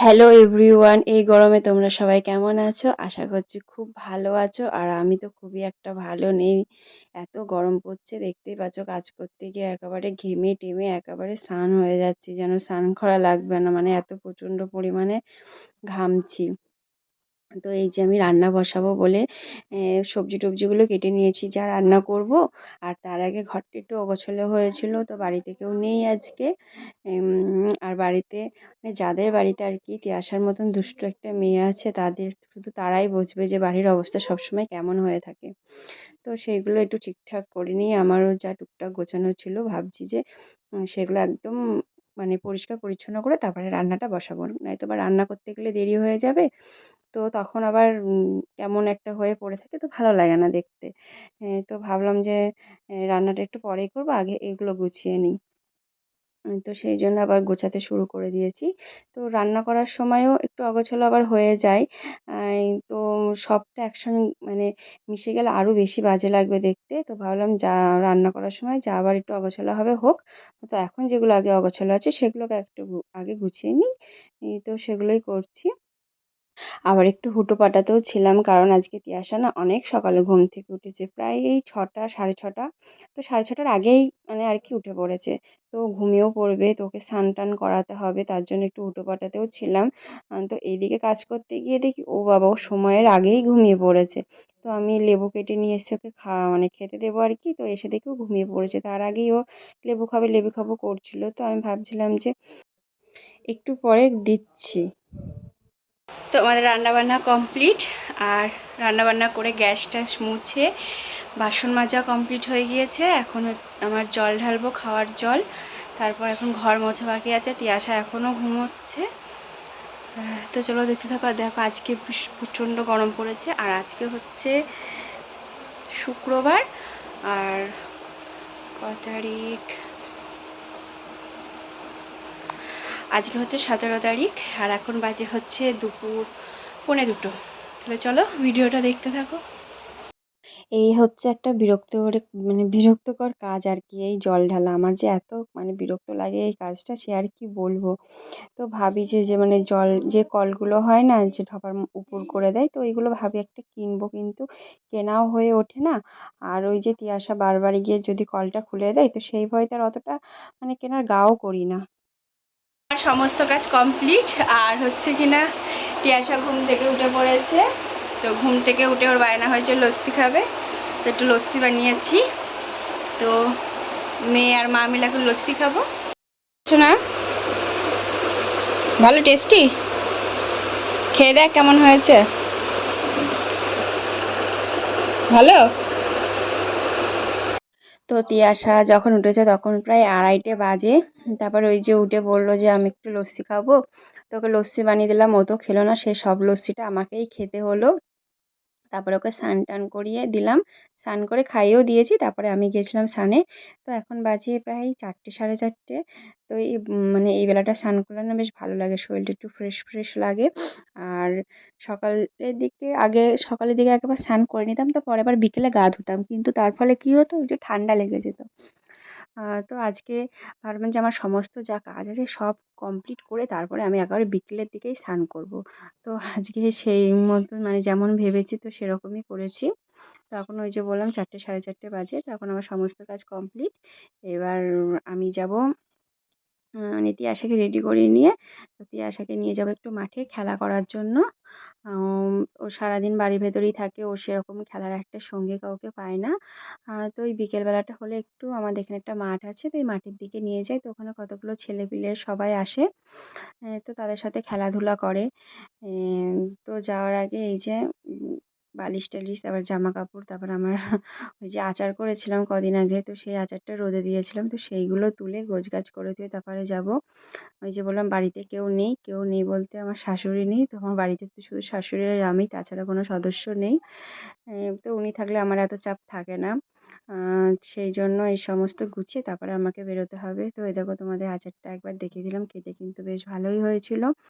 Hello everyone, এই গরমে তোমরা সবাই কেমন আছো? আশা করছি খুব ভালো আছো। আর আমি তো খুবই একটা ভালো নেই। এত গরম পড়ছে, দেখতেই পাচ্ছ, কাজ করতে গিয়ে একেবারে ঘেমে টেমে একেবারে স্নান হয়ে যাচ্ছি, যেন স্নান করা লাগবে না, মানে এত প্রচণ্ড পরিমাণে ঘামছি। তো এই যে আমি রান্না বসাবো বলে সবজি টবজিগুলো কেটে নিয়েছি, যা রান্না করব। আর তার আগে ঘরটা একটু অগোছালো হয়েছিল, তো বাড়িতে কেউ নেই আজকে। আর বাড়িতে মানে যাদের বাড়িতে আর কি তিয়াসার মতন দুষ্টু একটা মেয়ে আছে, তাদের শুধু তারাই বুঝবে যে বাড়ির অবস্থা সবসময় কেমন হয়ে থাকে। তো সেইগুলো একটু ঠিকঠাক করে নিয়ে আমারও যা টুকটাক গোছানো ছিল, ভাবছি যে সেগুলো একদম মানে পরিষ্কার পরিচ্ছন্ন করে তারপরে রান্নাটা বসাবো, নয়তো বা রান্না করতে গেলে দেরি হয়ে যাবে। তো তখন আবার কেমন একটা হয়ে পড়ে থাকে, তো ভালো লাগে না দেখতে। তো ভাবলাম যে রান্নাটা একটু পরেই করবো, আগে এগুলো গুছিয়ে নিই। তো সেই জন্য আবার গোছাতে শুরু করে দিয়েছি। তো রান্না করার সময়ও একটু অগোছালো আবার হয়ে যায়। তো সবটা একসঙ্গে মানে মিশে গেলে আরও বেশি বাজে লাগবে দেখতে। তো ভাবলাম যা রান্না করার সময় যা আবার একটু অগোছালো হবে হোক। তো এখন যেগুলো আগে অগোছালো আছে সেগুলোকে একটু আগে গুছিয়ে নিই। তো সেগুলোই করছি। আবার একটু হুটোপাটাতেও ছিলাম, কারণ আজকে তিয়াসা না অনেক সকালে ঘুম থেকে উঠেছে, প্রায় এই 6টা 6:30। তো 6:30টার আগেই মানে আর কি উঠে পড়েছে। তো ঘুমিয়েও পড়বে, তো ওকে স্নান টান করাতে হবে, তার জন্য একটু হুটোপাটাতেও ছিলাম। তো এইদিকে কাজ করতে গিয়ে দেখি ও বাবা, ও সময়ের আগেই ঘুমিয়ে পড়েছে। তো আমি লেবু কেটে নিয়ে এসে ওকে মানে খেতে দেবো আর কি, তো এসে দেখি ও ঘুমিয়ে পড়েছে, তার আগেই ও লেবু খাবে লেবু খাবো করছিল। তো আমি ভাবছিলাম যে একটু পরে দিচ্ছি। তো আমাদের রান্নাবান্না কমপ্লিট। আর রান্নাবান্না করে গ্যাস ট্যাস মুছে বাসন মাজা কমপ্লিট হয়ে গিয়েছে। এখন আমার জল ঢালবো, খাওয়ার জল। তারপর এখন ঘর মোছা বাকি আছে, তিয়াসা এখনও ঘুমোচ্ছে। তো চলো দেখতে থাকো। আর দেখো আজকে প্রচণ্ড গরম পড়েছে, আর আজকে হচ্ছে শুক্রবার। আর কত তারিখ? আজকে হচ্ছে 17 তারিখ। আর এখন বাজে হচ্ছে দুপুর 1:45। তাহলে চলো ভিডিওটা দেখতে থাকো। এই হচ্ছে একটা মানে বিরক্তকর কাজ আর কি, এই জল ঢালা। আমার যে এত মানে বিরক্ত লাগে এই কাজটা, সে আর কি বলবো। তো ভাবি যে মানে জল যে কলগুলো হয় না, যে ঢপার উপর করে দেয়, তো এইগুলো ভাবি একটা কিনবো, কিন্তু কেনাও হয়ে ওঠে না। আর ওই যে তিয়াসা বারবার গিয়ে যদি কলটা খুলে দেয়, তো সেই ভয়তে আর অতটা মানে কেনার গাও করি না। আর সমস্ত কাজ কমপ্লিট। আর হচ্ছে কিনা তিয়াসা ঘুম থেকে উঠে পড়েছে। তো ঘুম থেকে উঠে ওর বায়না হয়েছে লস্যি খাবে, তো একটু লস্যি বানিয়েছি। তো মেয়ে আর মা মিলে এখন লস্যি খাবো। না, ভালো টেস্টি, খেয়ে দেখ কেমন হয়েছে। ভালো। তো তিয়াসা যখন উঠেছে তখন প্রায় 2:30 বাজে। তারপর ওই যে উঠে বললো যে আমি একটু লস্যি খাবো। তোকে লস্যি বানিয়ে দিলাম, ও তো খেলো না, সে সব লস্যিটা আমাকেই খেতে হলো। তারপরে ওকে স্নান টান করিয়ে দিলাম, স্নান করে খাইয়েও দিয়েছি, তারপরে আমি গিয়েছিলাম স্নানে। তো এখন বাজে প্রায় 4টে 4:30। তো এই মানে এই বেলাটা স্নান করলে না বেশ ভালো লাগে, শরীরটা একটু ফ্রেশ ফ্রেশ লাগে। আর সকালের দিকে একবার স্নান করে নিতাম, তো পরে আবার বিকেলে গা ধুতাম, কিন্তু তার ফলে কী হতো, ওই যে ঠান্ডা লেগে যেত। তো আজকে ভাবলাম যে আমার সমস্ত যা কাজ আছে সব কমপ্লিট করে তারপরে আমি একেবারে বিকেলের দিকেই স্নান করব। তো আজকে সেই মতন মানে যেমন ভেবেছি তো সেরকমই করেছি। তো এখন ওই যে বললাম 4টে 4:30 বাজে, তো এখন আমার সমস্ত কাজ কমপ্লিট। এবার আমি যাব মানে তিয়াসাকে রেডি করিয়ে নিয়ে, তো তিয়াসাকে নিয়ে যাবো একটু মাঠে খেলা করার জন্য। আম ও সারাদিন বাড়ির ভেতরেই থাকে, ও সেরকম খেলার একটা সঙ্গী কাউকে পায় না। তো ওই বিকেলবেলাটা হলে একটু আমাদের এখানে একটা মাঠ আছে, তো এই মাঠের দিকে নিয়ে যাই, তো ওখানে কতগুলো ছেলেপিলে সবাই আসে। তো তাদের সাথে খেলাধুলা করে। এম তো যাওয়ার আগে এই যে বালিশ-টালিশ, তারপর জামাকাপড়, তারপর আমার ওই যে আচার করেছিলাম কদিন আগে, তো সেই আচারটা রোদে দিয়েছিলাম, তো সেইগুলো তুলে গোছগাছ করে দিয়ে তারপরে যাব। ওই যে বললাম বাড়িতে কেউ নেই বলতে আমার শাশুড়ি নেই, তো আমার বাড়িতে তো শুধু শাশুড়ি আর আমি, তাছাড়া কোনো সদস্য নেই। তো উনি থাকলে আমার এত চাপ থাকে না। আ সেই জন্য এই সমস্ত গুছিয়ে তারপরে আমাকে বেরোতে হবে। তো এই দেখো তোমাদের আচারটা একবার দেখিয়ে দিলাম, খেতে কিন্তু বেশ ভালোই হয়েছিল।